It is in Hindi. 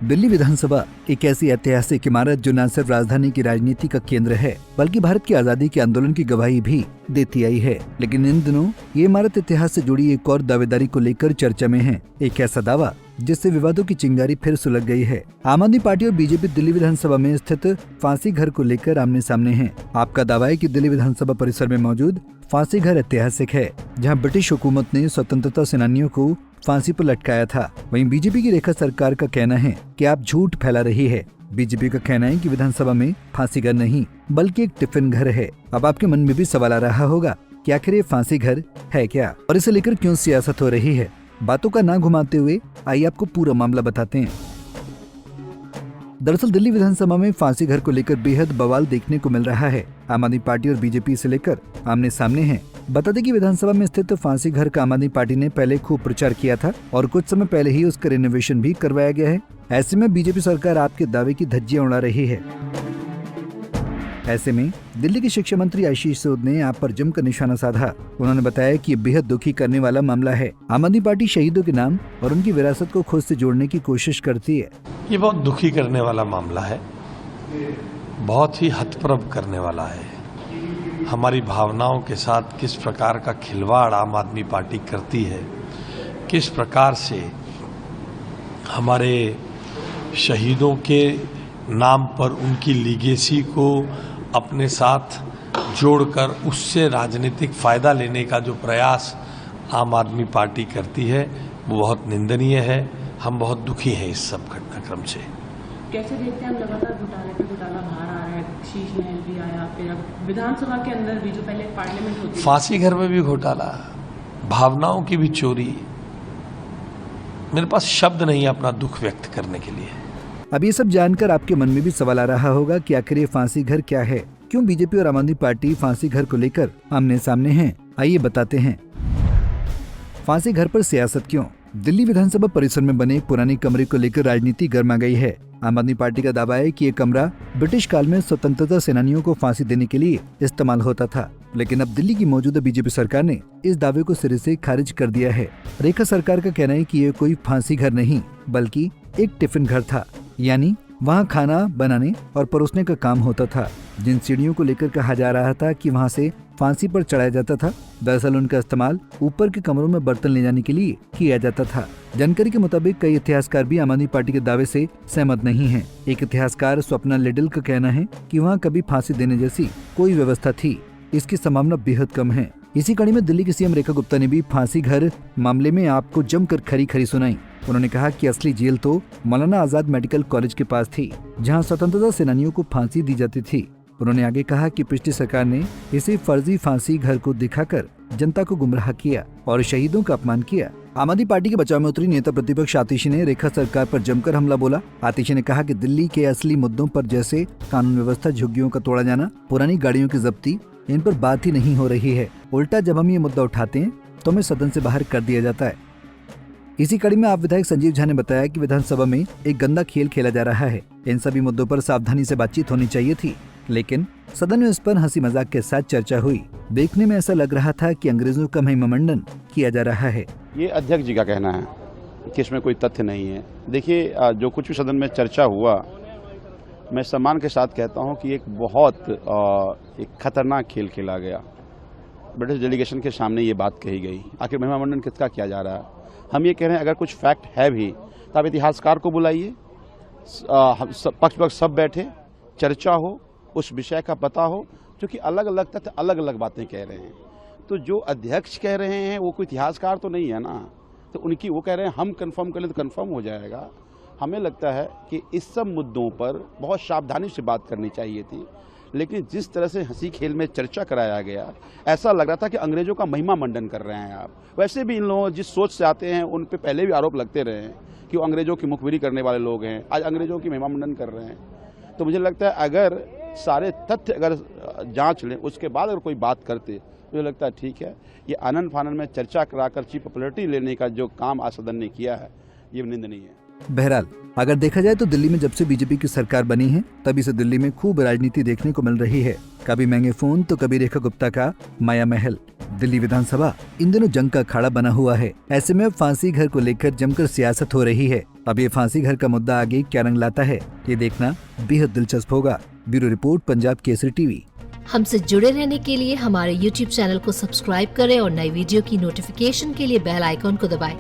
दिल्ली विधानसभा एक ऐसी ऐतिहासिक इमारत जो न सिर्फ राजधानी की राजनीति का केंद्र है बल्कि भारत की आजादी के आंदोलन की गवाही भी देती आई है। लेकिन इन दिनों ये इमारत इतिहास से जुड़ी एक और दावेदारी को लेकर चर्चा में है। एक ऐसा दावा जिससे विवादों की चिंगारी फिर सुलग गई है। आम आदमी पार्टी और बीजेपी दिल्ली विधानसभा में स्थित फांसी घर को लेकर आमने सामने हैं। आपका दावा है कि दिल्ली विधानसभा परिसर में मौजूद फांसी घर ऐतिहासिक है, जहां ब्रिटिश हुकूमत ने स्वतंत्रता सेनानियों को फांसी पर लटकाया था। वहीं बीजेपी की रेखा सरकार का कहना है कि आप झूठ फैला रही है। बीजेपी का कहना है कि विधानसभा में फांसी घर नहीं बल्कि एक टिफिन घर है। अब आपके मन में भी सवाल आ रहा होगा कि आखिर ये फांसी घर है क्या और इसे लेकर क्यों सियासत हो रही है। बातों का ना घुमाते हुए आइए आपको पूरा मामला बताते हैं। दरअसल दिल्ली विधानसभा में फांसी घर को लेकर बेहद बवाल देखने को मिल रहा है। आम आदमी पार्टी और बीजेपी इसे लेकर आमने सामने हैं। बता दें कि विधानसभा में स्थित फांसी घर का आम आदमी पार्टी ने पहले खूब प्रचार किया था और कुछ समय पहले ही उसका रिनोवेशन भी करवाया गया है। ऐसे में बीजेपी सरकार आपके दावे की धज्जियां उड़ा रही है। ऐसे में दिल्ली के शिक्षा मंत्री आशीष सूद ने आप पर जमकर निशाना साधा। उन्होंने बताया कि ये बेहद दुखी करने वाला मामला है। आम आदमी पार्टी शहीदों के नाम और उनकी विरासत को खुद से जोड़ने की कोशिश करती है। ये बहुत दुखी करने वाला मामला है, बहुत ही हतप्रभ करने वाला है। हमारी भावनाओं के साथ किस प्रकार का खिलवाड़ आम आदमी पार्टी करती है, किस प्रकार से हमारे शहीदों के नाम पर उनकी लीगेसी को अपने साथ जोड़कर उससे राजनीतिक फायदा लेने का जो प्रयास आम आदमी पार्टी करती है वो बहुत निंदनीय है। हम बहुत दुखी हैं इस सब घटनाक्रम से। कैसे देखते हैं हम लगातार घोटाले पे घोटाला बाहर आ रहा है, शीश महल भी आया, फिर अब विधानसभा के अंदर भी जो पहले पार्लियामेंट होती है, फांसी घर में भी घोटाला, भावनाओं की भी चोरी। मेरे पास शब्द नहीं है अपना दुख व्यक्त करने के लिए। अब ये सब जानकर आपके मन में भी सवाल आ रहा होगा कि आखिर ये फांसी घर क्या है, क्यों बीजेपी और आम आदमी पार्टी फांसी घर को लेकर आमने सामने हैं। आइए बताते हैं। फांसी घर पर सियासत क्यों। दिल्ली विधानसभा परिसर में बने पुराने कमरे को लेकर राजनीति गर्मा गई है। आम आदमी पार्टी का दावा है कि ये कमरा ब्रिटिश काल में स्वतंत्रता सेनानियों को फांसी देने के लिए इस्तेमाल होता था। लेकिन अब दिल्ली की मौजूदा बीजेपी सरकार ने इस दावे को सिरे से खारिज कर दिया है। रेखा सरकार का कहना है कि ये कोई फांसी घर नहीं बल्कि एक टिफिन घर था, यानी वहाँ खाना बनाने और परोसने का काम होता था। जिन सीढ़ियों को लेकर कहा जा रहा था कि वहाँ से फांसी पर चढ़ाया जाता था, दरअसल उनका इस्तेमाल ऊपर के कमरों में बर्तन ले जाने के लिए किया जाता था। जानकारी के मुताबिक कई इतिहासकार भी आम आदमी पार्टी के दावे से सहमत नहीं हैं। एक इतिहासकार स्वप्ना लिडिल का कहना है कि वहाँ कभी फांसी देने जैसी कोई व्यवस्था थी, इसकी संभावना बेहद कम है। इसी कड़ी में दिल्ली की सीएम रेखा गुप्ता ने भी फांसी घर मामले में आपको जमकर खरी सुनाई। उन्होंने कहा कि असली जेल तो मौलाना आजाद मेडिकल कॉलेज के पास थी, जहां स्वतंत्रता सेनानियों को फांसी दी जाती थी। उन्होंने आगे कहा कि पिछली सरकार ने इसे फर्जी फांसी घर को दिखाकर जनता को गुमराह किया और शहीदों का अपमान किया। आम आदमी पार्टी के बचाव में उतरी नेता प्रतिपक्ष आतिशी ने रेखा सरकार पर जमकर हमला बोला। आतिशी ने कहा कि दिल्ली के असली मुद्दों पर जैसे कानून व्यवस्था, झुग्गियों का तोड़ा जाना, पुरानी गाड़ियों की जब्ती, इन पर बात ही नहीं हो रही है। उल्टा जब हम ये मुद्दा उठाते हैं तो हमें सदन से बाहर कर दिया जाता है। इसी कड़ी में आप विधायक संजीव झा ने बताया कि विधानसभा में एक गंदा खेल खेला जा रहा है। इन सभी मुद्दों पर सावधानी से बातचीत होनी चाहिए थी, लेकिन सदन में इस पर हंसी मजाक के साथ चर्चा हुई। देखने में ऐसा लग रहा था कि अंग्रेजों का महिमामंडन किया जा रहा है। ये अध्यक्ष जी का कहना है कि इसमें कोई तथ्य नहीं है। देखिए, जो कुछ भी सदन में चर्चा हुआ, मैं सम्मान के साथ कहता हूं कि एक बहुत एक खतरनाक खेल खेला गया। ब्रिटिश डेलीगेशन के सामने ये बात कही गई। आखिर महिमामंडन किसका किया जा रहा है? हम ये कह रहे हैं अगर कुछ फैक्ट है भी तो आप इतिहासकार को बुलाइए, पक्ष सब बैठे, चर्चा हो, उस विषय का पता हो, क्योंकि अलग अलग तथ्य अलग अलग बातें कह रहे हैं। तो जो अध्यक्ष कह रहे हैं वो कोई इतिहासकार तो नहीं है ना, तो उनकी वो कह रहे हैं हम कंफर्म कर लें तो कंफर्म हो जाएगा। हमें लगता है कि इस सब मुद्दों पर बहुत सावधानी से बात करनी चाहिए थी, लेकिन जिस तरह से हंसी खेल में चर्चा कराया गया, ऐसा लग रहा था कि अंग्रेजों का महिमा मंडन कर रहे हैं आप। वैसे भी इन लोगों जिस सोच से आते हैं उन पे पहले भी आरोप लगते रहे हैं कि वो अंग्रेजों की मुखबिरी करने वाले लोग हैं, आज अंग्रेजों की महिमा मंडन कर रहे हैं। तो मुझे लगता है अगर सारे तथ्य अगर जांच लें उसके बाद अगर कोई बात करते, मुझे लगता है ठीक है। ये आनंद फानंद में चर्चा कराकर चीफ पॉपुलरिटी लेने का जो काम आज सदन ने किया है, ये निंदनीय है। बहरहाल अगर देखा जाए तो दिल्ली में जब से बीजेपी की सरकार बनी है तभी से दिल्ली में खूब राजनीति देखने को मिल रही है। कभी महंगे फोन तो कभी रेखा गुप्ता का माया महल। दिल्ली विधानसभा इन दिनों जंग का अखाड़ा बना हुआ है। ऐसे में अब फांसी घर को लेकर जमकर सियासत हो रही है। अब ये फांसी घर का मुद्दा आगे क्या रंग लाता है, ये देखना बेहद दिलचस्प होगा। Bureau report, Punjab Kesari TV. हमसे जुड़े रहने के लिए हमारे YouTube चैनल को सब्सक्राइब करें और नई वीडियो की नोटिफिकेशन के लिए बेल आइकॉन को दबाएं।